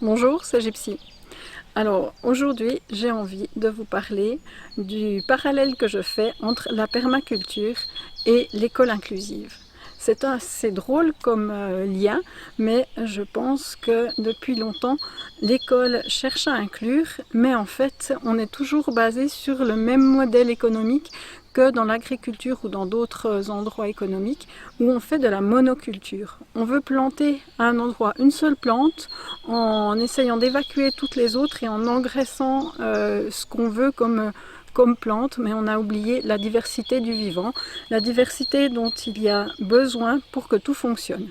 Bonjour, c'est Gypsy. Alors aujourd'hui, j'ai envie de vous parler du parallèle que je fais entre la permaculture et l'école inclusive. C'est assez drôle comme lien, mais je pense que depuis longtemps, l'école cherche à inclure, mais en fait, on est toujours basé sur le même modèle économique que dans l'agriculture ou dans d'autres endroits économiques où on fait de la monoculture. On veut planter à un endroit une seule plante en essayant d'évacuer toutes les autres et en engraissant ce qu'on veut comme plante, mais on a oublié la diversité du vivant, la diversité dont il y a besoin pour que tout fonctionne.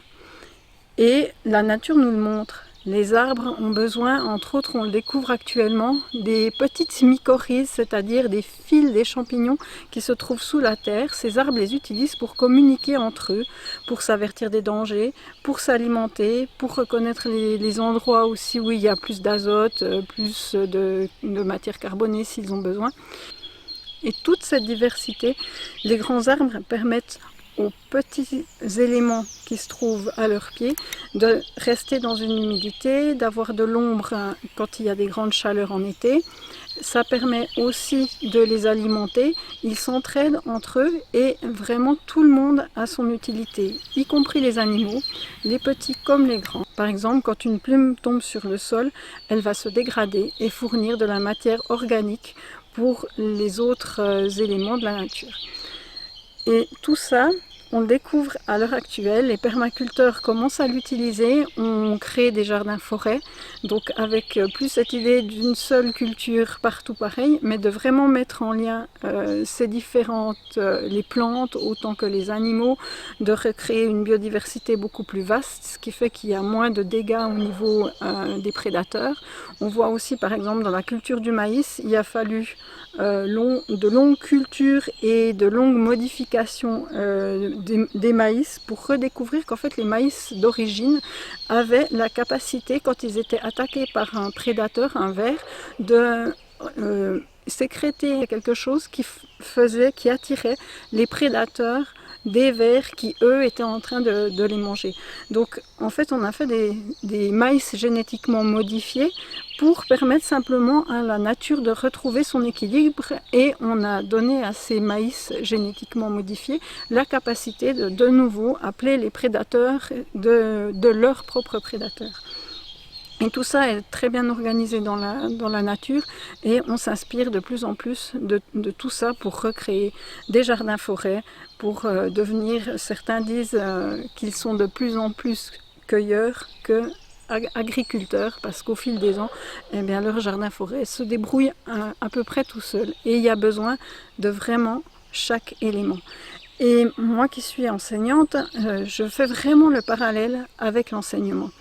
Et la nature nous le montre. Les arbres ont besoin, entre autres, on le découvre actuellement, des petites mycorhizes, c'est-à-dire des fils des champignons qui se trouvent sous la terre. Ces arbres les utilisent pour communiquer entre eux, pour s'avertir des dangers, pour s'alimenter, pour reconnaître les endroits aussi où il y a plus d'azote, plus de matière carbonée s'ils ont besoin. Et toute cette diversité, les grands arbres permettent aux petits éléments qui se trouvent à leurs pieds de rester dans une humidité, d'avoir de l'ombre quand il y a des grandes chaleurs en été. Ça permet aussi de les alimenter, ils s'entraident entre eux et vraiment tout le monde a son utilité, y compris les animaux, les petits comme les grands. Par exemple, quand une plume tombe sur le sol, elle va se dégrader et fournir de la matière organique pour les autres éléments de la nature. Et tout ça, on le découvre à l'heure actuelle, les permaculteurs commencent à l'utiliser, on crée des jardins-forêts, donc avec plus cette idée d'une seule culture partout pareil, mais de vraiment mettre en lien ces différentes, les plantes autant que les animaux, de recréer une biodiversité beaucoup plus vaste, ce qui fait qu'il y a moins de dégâts au niveau des prédateurs. On voit aussi par exemple dans la culture du maïs, il a fallu de longues cultures et de longues modifications des maïs pour redécouvrir qu'en fait les maïs d'origine avaient la capacité, quand ils étaient attaqués par un prédateur, un ver, de sécréter quelque chose qui attirait les prédateurs des vers qui eux étaient en train de les manger. Donc en fait on a fait des maïs génétiquement modifiés pour permettre simplement à la nature de retrouver son équilibre, et on a donné à ces maïs génétiquement modifiés la capacité de nouveau appeler les prédateurs de leurs propres prédateurs. Et tout ça est très bien organisé dans la nature et on s'inspire de plus en plus de tout ça pour recréer des jardins-forêts, pour devenir, certains disent qu'ils sont de plus en plus cueilleurs que agriculteurs, parce qu'au fil des ans, eh bien, leur jardin-forêt se débrouille à peu près tout seul. Et il y a besoin de vraiment chaque élément. Et moi qui suis enseignante, je fais vraiment le parallèle avec l'enseignement.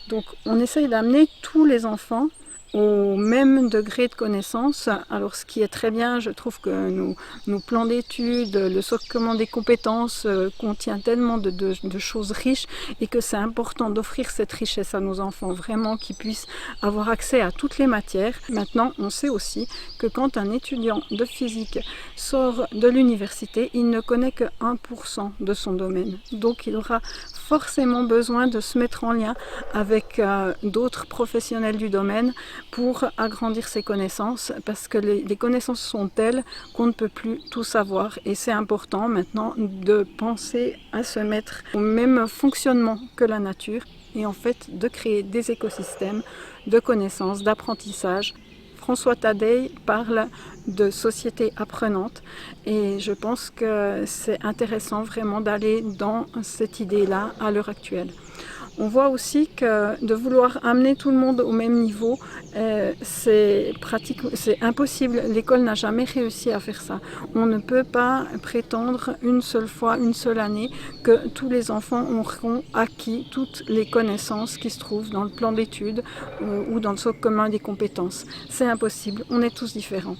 Donc on essaye d'amener tous les enfants au même degré de connaissance. Alors ce qui est très bien, je trouve que nos plans d'études, le socle des compétences contient tellement de choses riches, et que c'est important d'offrir cette richesse à nos enfants, vraiment qu'ils puissent avoir accès à toutes les matières. Maintenant, on sait aussi que quand un étudiant de physique sort de l'université, il ne connaît que 1% de son domaine. Donc il aura forcément besoin de se mettre en lien avec d'autres professionnels du domaine pour agrandir ses connaissances, parce que les connaissances sont telles qu'on ne peut plus tout savoir, et c'est important maintenant de penser à se mettre au même fonctionnement que la nature, et en fait de créer des écosystèmes de connaissances, d'apprentissage. François Tadei parle de société apprenante, et je pense que c'est intéressant vraiment d'aller dans cette idée-là à l'heure actuelle. On voit aussi que de vouloir amener tout le monde au même niveau, c'est impossible. L'école n'a jamais réussi à faire ça. On ne peut pas prétendre une seule fois, une seule année, que tous les enfants auront acquis toutes les connaissances qui se trouvent dans le plan d'études ou dans le socle commun des compétences. C'est impossible, on est tous différents.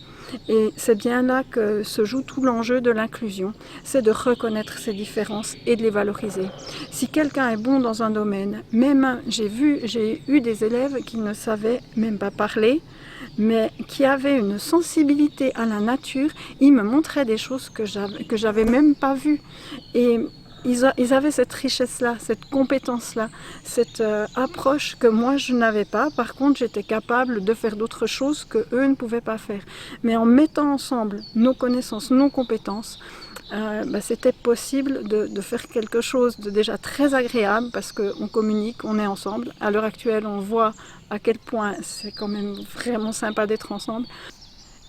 Et c'est bien là que se joue tout l'enjeu de l'inclusion, c'est de reconnaître ces différences et de les valoriser. Si quelqu'un est bon dans un domaine, même j'ai eu des élèves qui ne savaient même pas parler, mais qui avaient une sensibilité à la nature, ils me montraient des choses que j'avais même pas vues. Et ils avaient cette richesse-là, cette compétence-là, cette approche que moi je n'avais pas. Par contre, j'étais capable de faire d'autres choses que eux ne pouvaient pas faire. Mais en mettant ensemble nos connaissances, nos compétences, c'était possible de faire quelque chose de déjà très agréable parce qu'on communique, on est ensemble. À l'heure actuelle, on voit à quel point c'est quand même vraiment sympa d'être ensemble.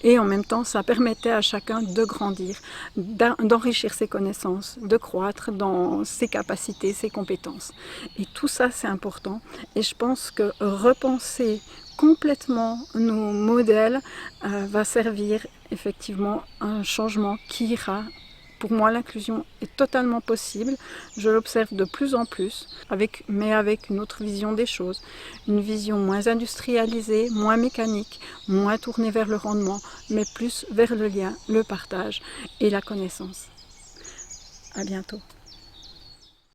Et en même temps, ça permettait à chacun de grandir, d'enrichir ses connaissances, de croître dans ses capacités, ses compétences. Et tout ça, c'est important. Et je pense que repenser complètement nos modèles va servir effectivement à un changement qui ira. Pour moi, l'inclusion est totalement possible. Je l'observe de plus en plus, mais avec une autre vision des choses. Une vision moins industrialisée, moins mécanique, moins tournée vers le rendement, mais plus vers le lien, le partage et la connaissance. À bientôt.